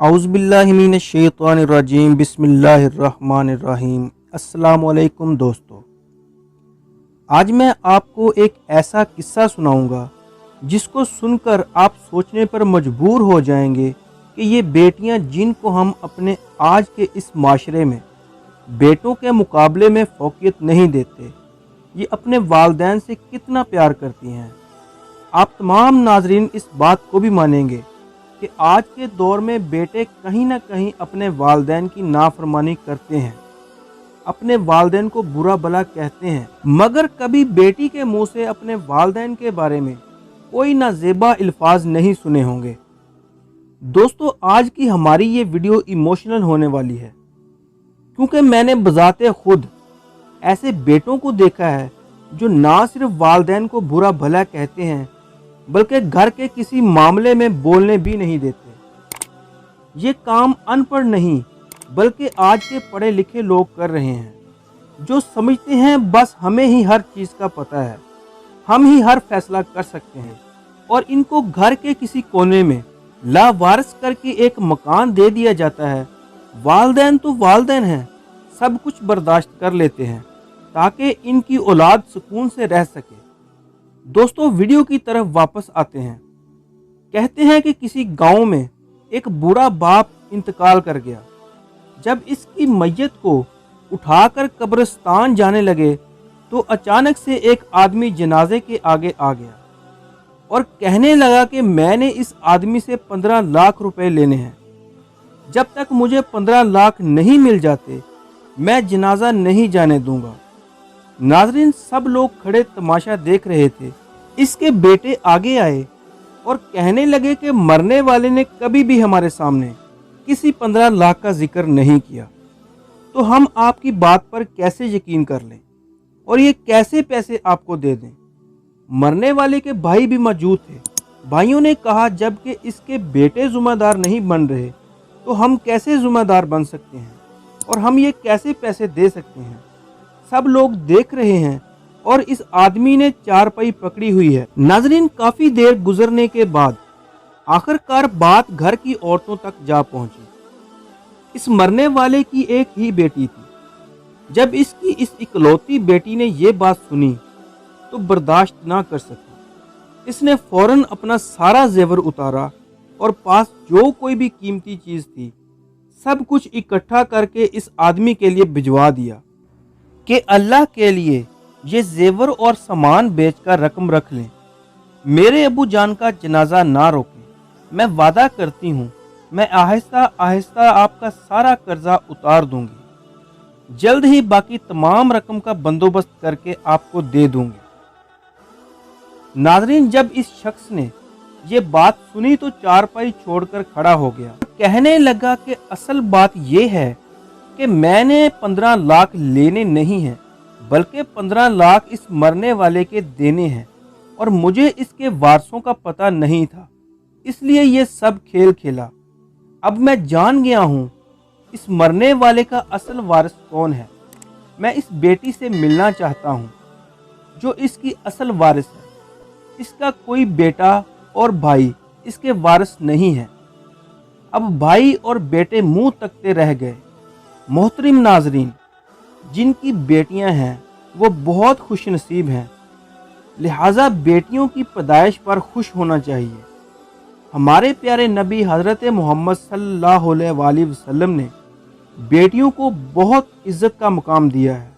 औज़ुबिल्लाहि मिनश्शैतानिर्रजीम बिस्मिल्लाहिर्रहमानिर्रहीम। अस्सलाम वालेकुम दोस्तों, आज मैं आपको एक ऐसा किस्सा सुनाऊंगा जिसको सुनकर आप सोचने पर मजबूर हो जाएंगे कि ये बेटियां जिनको हम अपने आज के इस माशरे में बेटों के मुकाबले में फौकियत नहीं देते, ये अपने वालिदैन से कितना प्यार करती हैं। आप तमाम नाजरीन इस बात को भी मानेंगे कि आज के दौर में बेटे कहीं ना कहीं अपने वालिदैन की नाफरमानी करते हैं, अपने वालिदैन को बुरा भला कहते हैं, मगर कभी बेटी के मुंह से अपने वालिदैन के बारे में कोई नाज़ेबा अल्फाज नहीं सुने होंगे। दोस्तों, आज की हमारी ये वीडियो इमोशनल होने वाली है क्योंकि मैंने बजाते खुद ऐसे बेटों को देखा है जो ना सिर्फ वालिदैन को बुरा भला कहते हैं बल्कि घर के किसी मामले में बोलने भी नहीं देते। ये काम अनपढ़ नहीं बल्कि आज के पढ़े लिखे लोग कर रहे हैं, जो समझते हैं बस हमें ही हर चीज़ का पता है, हम ही हर फैसला कर सकते हैं, और इनको घर के किसी कोने में लावारिस करके एक मकान दे दिया जाता है। वालिदैन तो वालिदैन हैं, सब कुछ बर्दाश्त कर लेते हैं ताकि इनकी औलाद सुकून से रह सके। दोस्तों, वीडियो की तरफ वापस आते हैं। कहते हैं कि किसी गांव में एक बूढ़ा बाप इंतकाल कर गया। जब इसकी मैयत को उठाकर कब्रिस्तान जाने लगे तो अचानक से एक आदमी जनाजे के आगे आ गया और कहने लगा कि मैंने इस आदमी से 15 लाख रुपए लेने हैं, जब तक मुझे 15 लाख नहीं मिल जाते मैं जनाजा नहीं जाने दूंगा। नाजरीन, सब लोग खड़े तमाशा देख रहे थे। इसके बेटे आगे आए और कहने लगे कि मरने वाले ने कभी भी हमारे सामने किसी 15 लाख का जिक्र नहीं किया, तो हम आपकी बात पर कैसे यकीन कर लें और ये कैसे पैसे आपको दे दें। मरने वाले के भाई भी मौजूद थे। भाइयों ने कहा, जबकि इसके बेटे जुम्मेदार नहीं बन रहे तो हम कैसे जुम्मेदार बन सकते हैं और हम ये कैसे पैसे दे सकते हैं। सब लोग देख रहे हैं और इस आदमी ने चारपाई पकड़ी हुई है। नाजरीन, काफी देर गुजरने के बाद आखिरकार बात घर की औरतों तक जा पहुंची। इस मरने वाले की एक ही बेटी थी। जब इसकी इस इकलौती बेटी ने ये बात सुनी तो बर्दाश्त ना कर सकी। इसने फौरन अपना सारा जेवर उतारा और पास जो कोई भी कीमती चीज थी सब कुछ इकट्ठा करके इस आदमी के लिए भिजवा दिया कि अल्लाह के लिए ये जेवर और सामान बेचकर रकम रख लें, मेरे अबू जान का जनाजा ना रोकें। मैं वादा करती हूँ मैं आहिस्ता आहिस्ता आपका सारा कर्जा उतार दूंगी, जल्द ही बाकी तमाम रकम का बंदोबस्त करके आपको दे दूंगी। नाजरीन, जब इस शख्स ने ये बात सुनी तो चारपाई छोड़कर खड़ा हो गया। कहने लगा कि असल बात यह है कि मैंने 15 लाख लेने नहीं हैं बल्कि 15 लाख इस मरने वाले के देने हैं, और मुझे इसके वारसों का पता नहीं था, इसलिए ये सब खेल खेला। अब मैं जान गया हूँ इस मरने वाले का असल वारिस कौन है। मैं इस बेटी से मिलना चाहता हूँ जो इसकी असल वारिस है। इसका कोई बेटा और भाई इसके वारिस नहीं है। अब भाई और बेटे मुंह तकते रह गए। मोहतरम नाजरीन, जिनकी बेटियां हैं वो बहुत खुश नसीब हैं, लिहाजा बेटियों की पैदाइश पर खुश होना चाहिए। हमारे प्यारे नबी हज़रत मोहम्मद सल्लल्लाहु अलैहि वसल्लम ने बेटियों को बहुत इज्जत का मुकाम दिया है।